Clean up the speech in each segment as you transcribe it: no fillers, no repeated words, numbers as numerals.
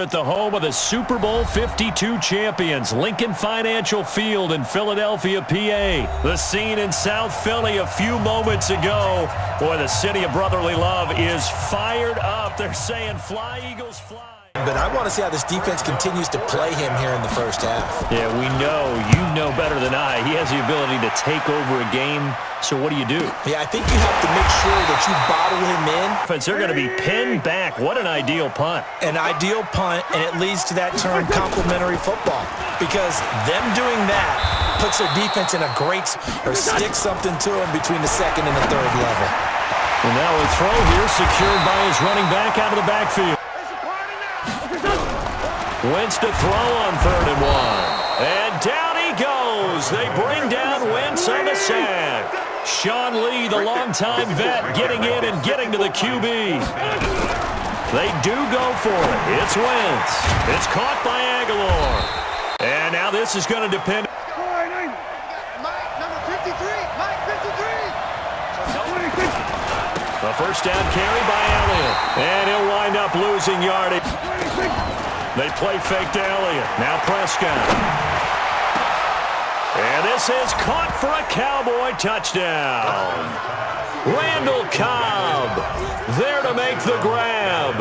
at the home of the Super Bowl 52 champions, Lincoln Financial Field in Philadelphia, PA. The scene in South Philly a few moments ago. Boy, the city of brotherly love is fired up. They're saying, "Fly, Eagles, fly." But I want to see how this defense continues to play him here in the first half. Yeah, we know. You know better than I. He has the ability to take over a game. So what do you do? Yeah, I think you have to make sure that you bottle him in. They're going to be pinned back. What an ideal punt. An ideal punt, and it leads to that term complementary football. Because them doing that puts their defense in a great or sticks something to them between the second and the third level. And now a throw here secured by his running back out of the backfield. Wentz to throw on 3rd and 1. And down he goes. They bring down Wentz on the sack. Sean Lee, the longtime vet, getting in and getting to the QB. They do go for it. It's Wentz. It's caught by Aguilar. And now this is going to depend. A first down carry by Elliott. And he'll wind up losing yardage. They play fake to Elliott. Now Prescott. And this is caught for a Cowboy touchdown. Randall Cobb there to make the grab.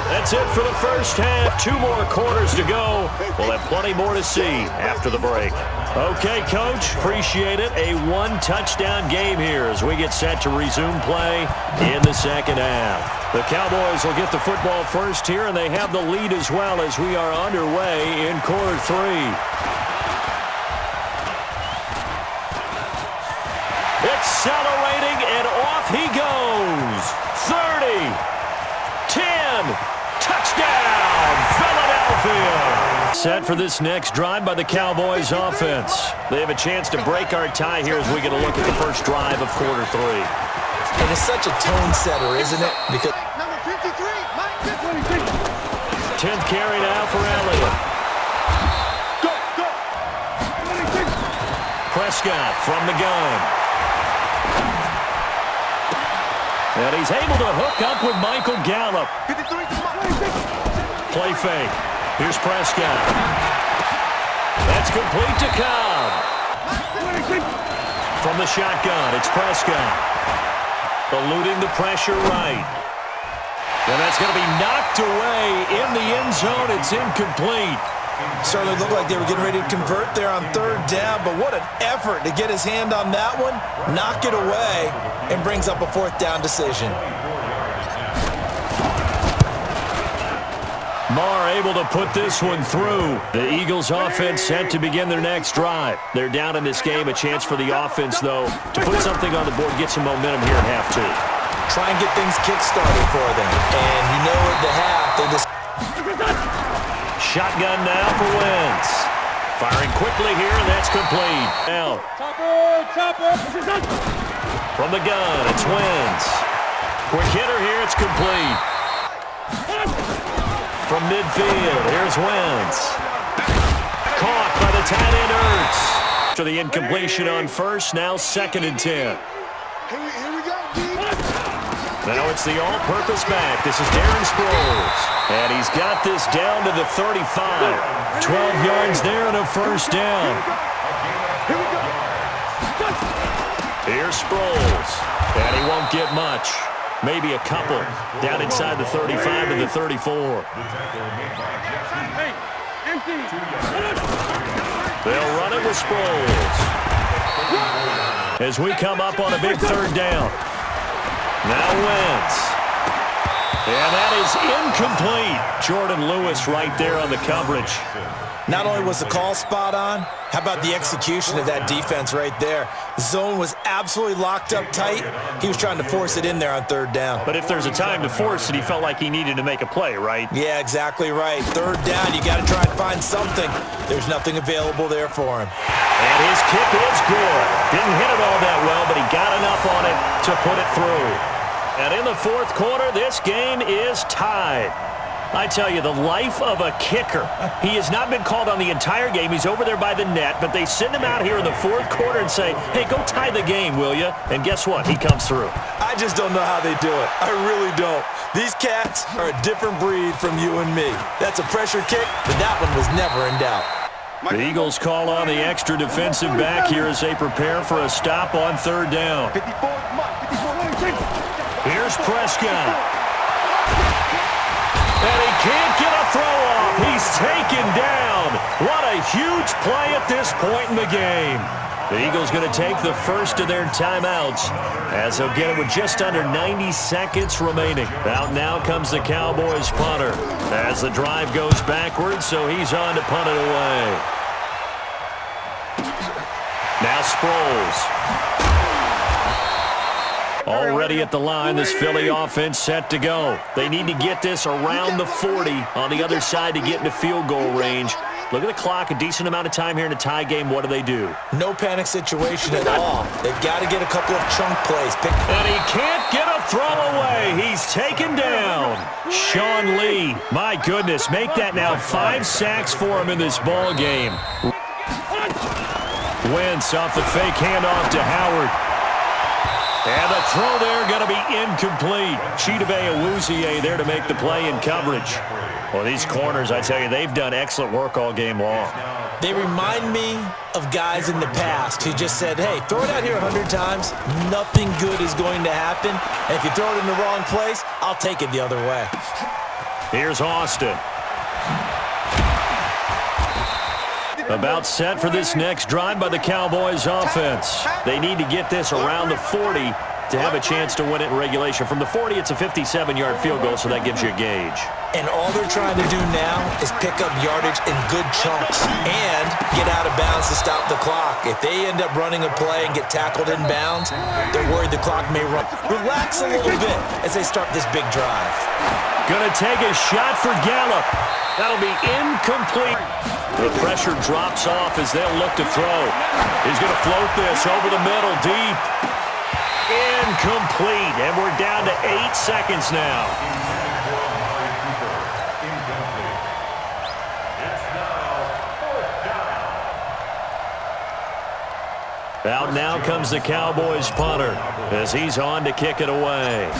That's it for the first half. 2 more quarters to go. We'll have plenty more to see after the break. Okay, Coach, appreciate it. A 1-touchdown game here as we get set to resume play in the second half. The Cowboys will get the football first here, and they have the lead as well as we are underway in quarter 3. Accelerating, and off he goes. 30, 10, touchdown, Philadelphia. Set for this next drive by the Cowboys offense. They have a chance to break our tie here as we get a look at the first drive of quarter 3. And it's such a tone setter, isn't it? Because 10th carry now for Elliott. Prescott from the gun. And he's able to hook up with Michael Gallup. Play fake. Here's Prescott. That's complete to Cobb. From the shotgun, it's Prescott. Eluding the pressure right. And that's going to be knocked away in the end zone. It's incomplete. Certainly looked like they were getting ready to convert there on 3rd down, but what an effort to get his hand on that one, knock it away, and brings up a 4th down decision. Marr able to put this one through. The Eagles offense set to begin their next drive. They're down in this game. A chance for the offense, though, to put something on the board, get some momentum here at half 2. Try and get things kick-started for them. And you know at the half, they just... Shotgun now for Wentz. Firing quickly here, and that's complete. Out. From the gun, it's Wentz. Quick hitter here, it's complete. From midfield, here's Wentz. Caught by the tight end Ertz. After the incompletion on first, now 2nd and 10. Now it's the all-purpose back. This is Darren Sproles. And he's got this down to the 35. 12 yards there and a first down. Here's Sproles. And he won't get much. Maybe a couple. Down inside the 35 to the 34. They'll run it with Sproles. As we come up on a big 3rd down. Now Wentz. And that is incomplete. Jordan Lewis right there on the coverage. Not only was the call spot on, how about the execution of that defense right there? The zone was absolutely locked up tight. He was trying to force it in there on 3rd down. But if there's a time to force it, he felt like he needed to make a play, right? Yeah, exactly right. 3rd down, you got to try and find something. There's nothing available there for him. And his kick is good. Didn't hit it all that well, but he got enough on it to put it through. And in the 4th quarter, this game is tied. I tell you, the life of a kicker. He has not been called on the entire game. He's over there by the net, but they send him out here in the fourth quarter and say, hey, go tie the game, will you? And guess what? He comes through. I just don't know how they do it. I really don't. These cats are a different breed from you and me. That's a pressure kick, but that one was never in doubt. The Eagles call on the extra defensive back here as they prepare for a stop on third down. Here's Prescott. And he can't get a throw off. He's taken down. What a huge play at this point in the game. The Eagles going to take the first of their timeouts as they'll get it with just under 90 seconds remaining. Out now comes the Cowboys punter as the drive goes backwards, so he's on to punt it away. Now Sproles. Already at the line, this Philly offense set to go. They need to get this around the 40 on the other side to get into field goal range. Look at the clock, a decent amount of time here in a tie game. What do? No panic situation at all. They've got to get a couple of chunk plays. And he can't get a throw away. He's taken down. Sean Lee, my goodness, make that now 5 sacks for him in this ball game. Wentz off the fake handoff to Howard. And the throw there going to be incomplete. Chidobe Awuzie there to make the play in coverage. Well, these corners, I tell you, they've done excellent work all game long. They remind me of guys in the past who just said, hey, throw it out here 100 times. Nothing good is going to happen. And if you throw it in the wrong place, I'll take it the other way. Here's Austin. About set for this next drive by the Cowboys offense. They need to get this around the 40 to have a chance to win it in regulation. From the 40, it's a 57-yard field goal, so that gives you a gauge. And all they're trying to do now is pick up yardage in good chunks and get out of bounds to stop the clock. If they end up running a play and get tackled in bounds, they're worried the clock may run. Relax a little bit as they start this big drive. Gonna take a shot for Gallup. That'll be incomplete. The pressure drops off as they'll look to throw. He's going to float this over the middle, deep. Incomplete, and we're down to 8 seconds now. Out now comes the Cowboys punter as he's on to kick it away.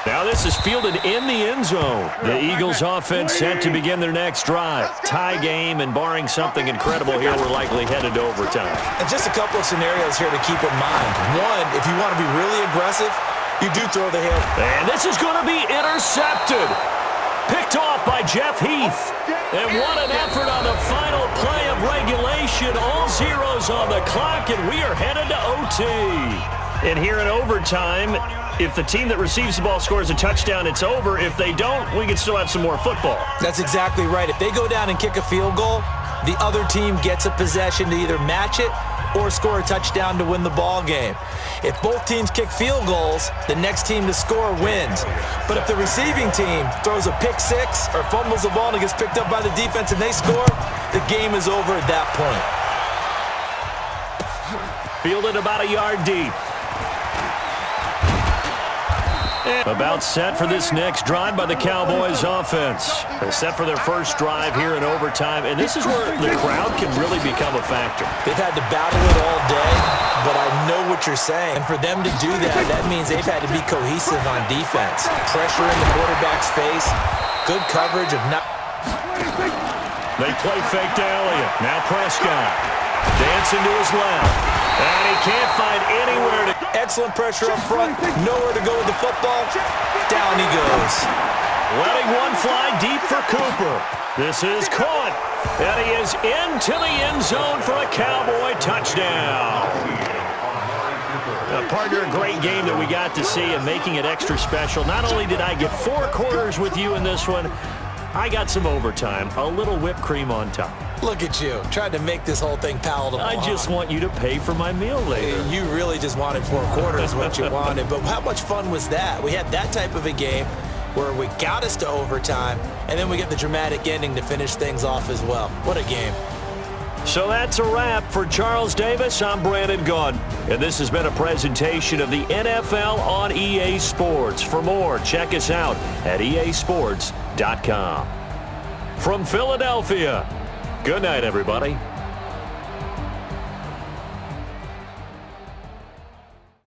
Now this is fielded in the end zone. The Eagles offense set to begin their next drive. Tie game, and barring something incredible here, we're likely headed to overtime. And just a couple of scenarios here to keep in mind. One, if you want to be really aggressive, you do throw the hit. And this is going to be intercepted. Picked off by Jeff Heath. And what an effort on the final play of regulation. All zeros on the clock, and we are headed to OT. And here in overtime, if the team that receives the ball scores a touchdown, it's over. If they don't, we can still have some more football. That's exactly right. If they go down and kick a field goal, the other team gets a possession to either match it or score a touchdown to win the ball game. If both teams kick field goals, the next team to score wins. But if the receiving team throws a pick six or fumbles the ball and it gets picked up by the defense and they score, the game is over at that point. Fielded about a yard deep. About set for this next drive by the Cowboys offense. They're set for their first drive here in overtime, and this is where the crowd can really become a factor. They've had to battle it all day, but I know what you're saying. And for them to do that, that means they've had to be cohesive on defense. Pressure in the quarterback's face, good coverage of not. They play fake to Elliott. Now Prescott. Dancing to his left. And he can't find anywhere to... Excellent pressure up front. Nowhere to go with the football. Down he goes. Letting one fly deep for Cooper. This is caught. And he is into the end zone for a Cowboy touchdown. Partner, a great game that we got to see and making it extra special. Not only did I get 4 quarters with you in this one, I got some overtime, a little whipped cream on top. Look at you, trying to make this whole thing palatable. I just want you to pay for my meal later. You really just wanted 4 quarters, what you wanted. But how much fun was that? We had that type of a game where we got us to overtime, and then we get the dramatic ending to finish things off as well. What a game. So that's a wrap. For Charles Davis, I'm Brandon Gunn. And this has been a presentation of the NFL on EA Sports. For more, check us out at easports.com. From Philadelphia, good night, everybody.